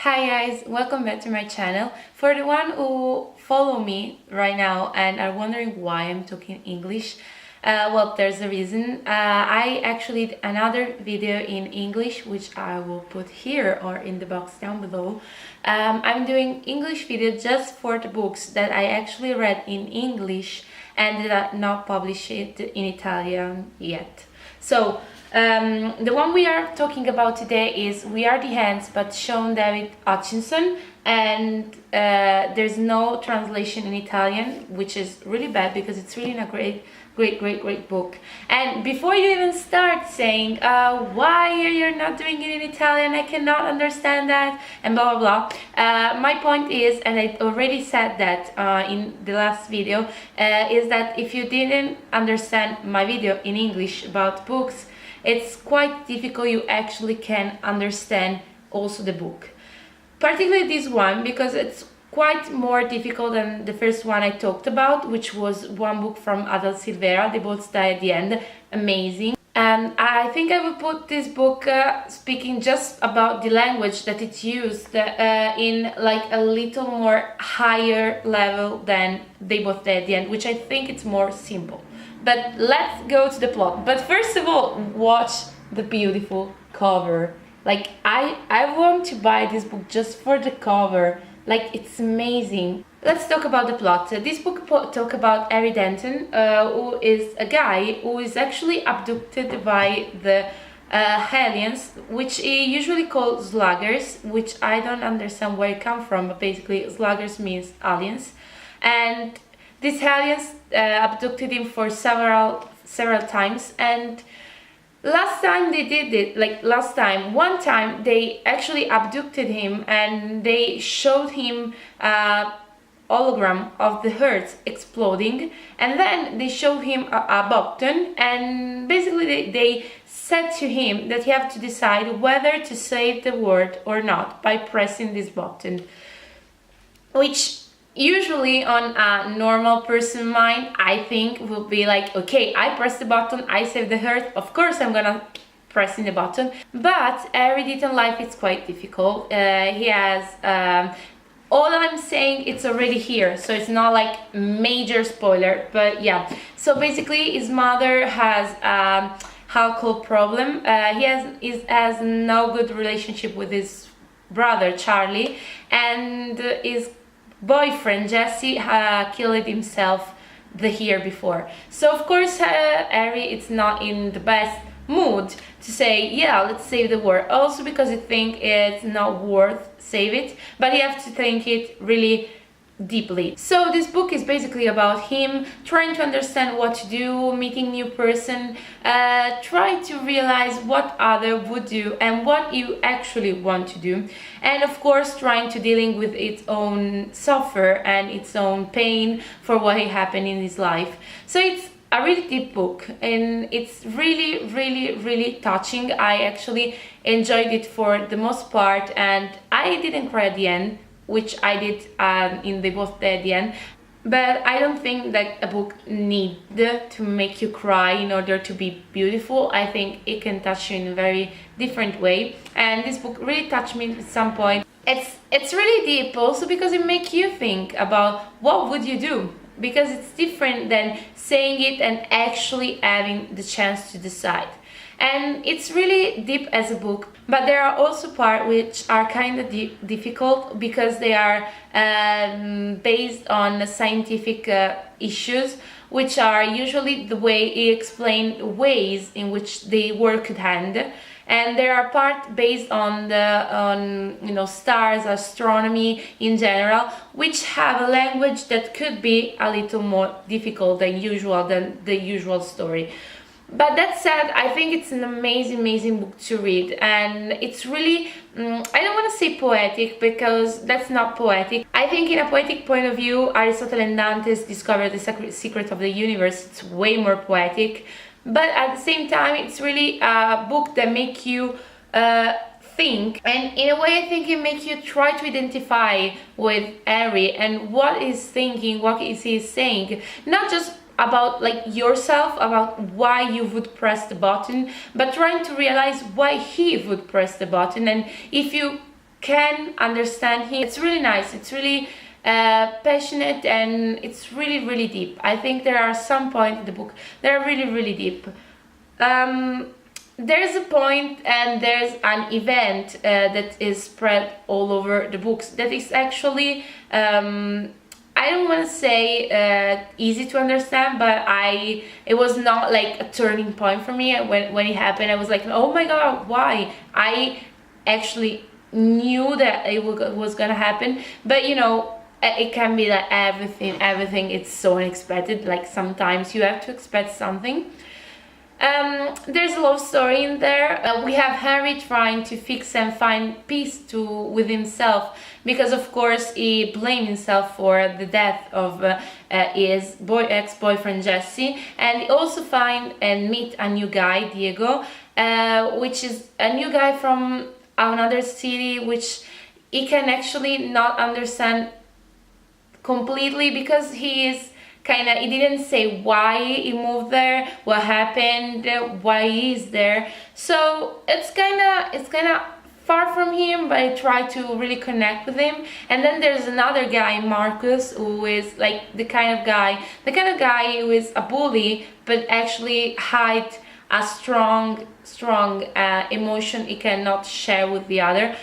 Hi guys, welcome back to my channel. For the one who follow me right now and are wondering why I'm talking English, well, there's a reason. I actually did another video in English, which I will put here or in the box down below. I'm doing English video just for the books that I actually read in English and did not publish it in Italian yet. So the one we are talking about today is We Are the Hands by Shaun Hutchinson, and there's no translation in Italian, which is really bad because it's really a great book. And before you even start saying why you're not doing it in Italian, I cannot understand that, and blah blah blah, my point is, and I already said that in the last video, is that if you didn't understand my video in English about books, it's quite difficult. You actually can understand also the book, particularly this one, because it's quite more difficult than the first one I talked about, which was one book from Adele Silvera, They Both Die at the End. Amazing. And I think I will put this book speaking just about the language that it's used in like a little more higher level than They Both Die at the End, which I think it's more simple. But let's go to the plot. But first of all, watch the beautiful cover. Like I want to buy this book just for the cover. Like, it's amazing. Let's talk about the plot. This book talks about Harry Denton, who is a guy who is actually abducted by the aliens, which he usually calls sluggers, which I don't understand where it comes from, but basically sluggers means aliens. And these aliens abducted him for several times, and last time they did it, one time they actually abducted him and they showed him a hologram of the Earth exploding, and then they showed him a button, and basically they said to him that he had to decide whether to save the world or not by pressing this button, which usually on a normal person mind, I think, will be like, okay, I press the button, I save the Earth, of course I'm gonna press in the button. But Harry Denton life is quite difficult. He has all I'm saying, it's already here, so it's not like major spoiler, but yeah. So basically his mother has alcohol problem. He has no good relationship with his brother Charlie, and his boyfriend Jesse killed himself the year before. So of course Harry is not in the best mood to say, yeah, let's save the world, also because he think it's not worth save it, but he have to think it really deeply. So this book is basically about him trying to understand what to do, meeting new person, trying to realize what other would do and what you actually want to do, and of course trying to dealing with its own suffer and its own pain for what happened in his life. So it's a really deep book and it's really touching. I actually enjoyed it for the most part, and I didn't cry at the end, which I did in They Both Die at the End. But I don't think that a book needs to make you cry in order to be beautiful. I think it can touch you in a very different way, and this book really touched me at some point. It's really deep also because it makes you think about what would you do, because it's different than saying it and actually having the chance to decide. And it's really deep as a book, but there are also parts which are kind of difficult because they are based on scientific issues, which are usually the way he explained ways in which they work at hand. And there are parts based on stars, astronomy in general, which have a language that could be a little more difficult than the usual story. But that said, I think it's an amazing book to read, and it's really, I don't want to say poetic because that's not poetic. I think in a poetic point of view, Aristotle and Dante's discovered the secret of the universe. It's way more poetic, but at the same time, it's really a book that makes you think, and in a way I think it makes you try to identify with Harry and what he's thinking, what is he saying, not just about like yourself, about why you would press the button, but trying to realize why he would press the button, and if you can understand him. It's really nice, it's really passionate, and it's really deep. I think there are some points in the book that are really deep. There's a point and there's an event that is spread all over the books that is actually I don't want to say easy to understand, but it was not like a turning point for me when it happened. I was like, oh my god, why? I actually knew that it was gonna happen, but you know, it can be that everything it's so unexpected. Like sometimes you have to expect something. There's a love story in there. We have Harry trying to fix and find peace with himself, because of course he blamed himself for the death of his ex-boyfriend Jesse, and he also find and meet a new guy, Diego, which is a new guy from another city, which he can actually not understand completely, because he didn't say why he moved there, what happened, why he is there. So it's kind of far from him, but I try to really connect with him. And then there's another guy, Marcus, who is like the kind of guy who is a bully, but actually hide a strong emotion he cannot share with the other.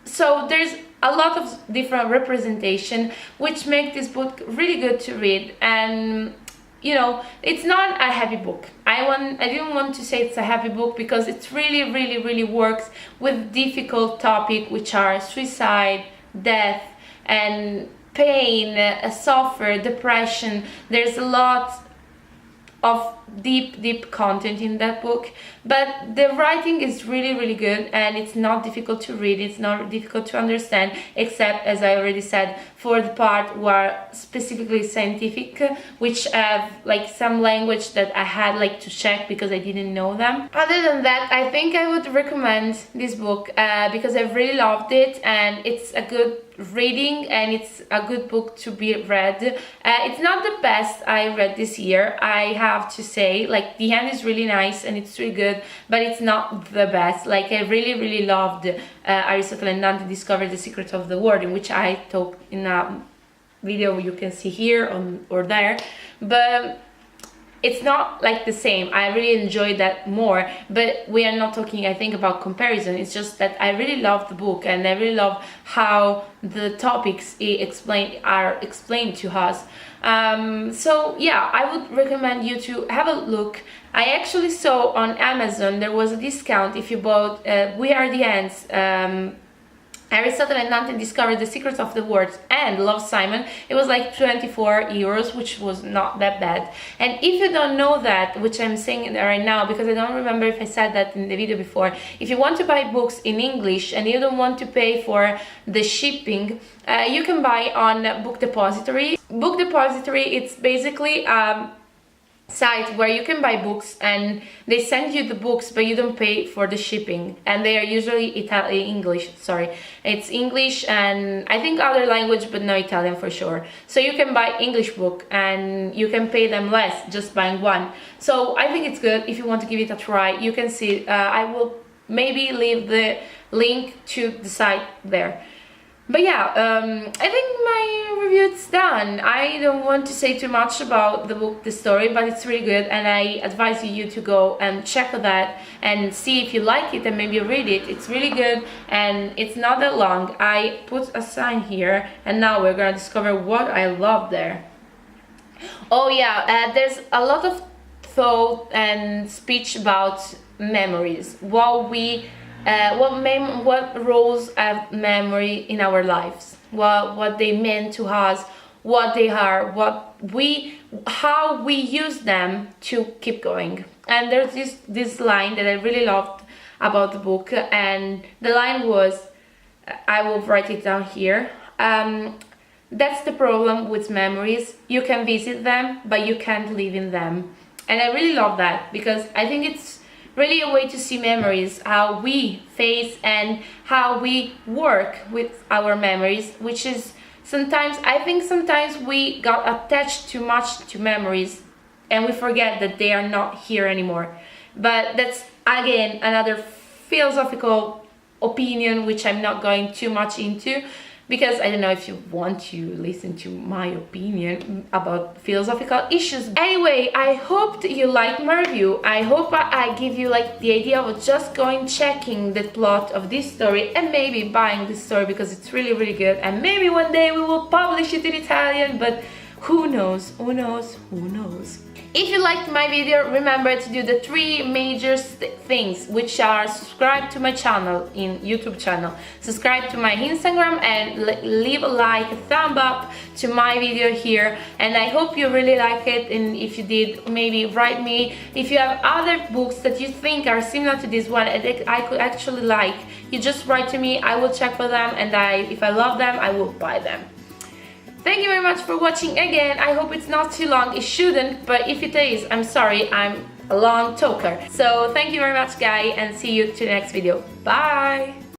So there's a lot of different representation, which make this book really good to read. And you know, it's not a happy book. I didn't want to say it's a happy book, because it really works with difficult topic, which are suicide, death, and pain, suffer, depression. There's a lot of deep content in that book, but the writing is really good, and it's not difficult to read, it's not difficult to understand, except, as I already said, for the part where specifically scientific, which have like some language that I had like to check because I didn't know them. Other than that, I think I would recommend this book because I really loved it, and it's a good reading, and it's a good book to be read. It's not the best I read this year, I have to say. Like the end is really nice and it's really good, but it's not the best. Like I really loved Aristotle and Dante Discovered the Secret of the World, in which I talked in a video you can see here or there, but it's not like the same. I really enjoyed that more, but we are not talking, I think, about comparison. It's just that I really love the book, and I really love how the topics are explained to us. So yeah, I would recommend you to have a look. I actually saw on Amazon there was a discount if you bought We Are the Ants, Aristotle and Dante Discovered the Secrets of the World, and Love, Simon. It was like 24 euros, which was not that bad. And if you don't know that, which I'm saying right now because I don't remember if I said that in the video before, if you want to buy books in English and you don't want to pay for the shipping, you can buy on Book Depository. Book Depository, it's basically site where you can buy books and they send you the books, but you don't pay for the shipping, and they are usually it's English and I think other language, but no Italian for sure. So you can buy English book and you can pay them less just buying one. So I think it's good. If you want to give it a try, you can see, I will maybe leave the link to the site there. But yeah, I think my review is done. I don't want to say too much about the book, the story, but it's really good, and I advise you to go and check that and see if you like it and maybe read it. It's really good and it's not that long. I put a sign here, and now we're gonna discover what I love there. Oh yeah, there's a lot of thought and speech about memories, what roles have memory in our lives, what they meant to us, what they are, what how we use them to keep going. And there's this line that I really loved about the book, and the line was, I will write it down here. That's the problem with memories. You can visit them, but you can't live in them. And I really love that, because I think it's really a way to see memories, how we face and how we work with our memories, which is sometimes, I think sometimes we got attached too much to memories and we forget that they are not here anymore. But that's again another philosophical opinion which I'm not going too much into, because I don't know if you want to listen to my opinion about philosophical issues. Anyway, I hope you liked my review. I hope I give you like the idea of just going checking the plot of this story and maybe buying this story, because it's really, really good. And maybe one day we will publish it in Italian, but who knows, who knows, who knows. If you liked my video, remember to do the 3 major things, which are subscribe to my channel in YouTube channel, subscribe to my Instagram, and leave a like, a thumb up to my video here. And I hope you really like it, and if you did, maybe write me if you have other books that you think are similar to this one and I could actually like. You just write to me, I will check for them, and if I love them, I will buy them. Thank you very much for watching again. I hope it's not too long. It shouldn't, but if it is, I'm sorry, I'm a long talker. So thank you very much, guys, and see you to the next video. Bye!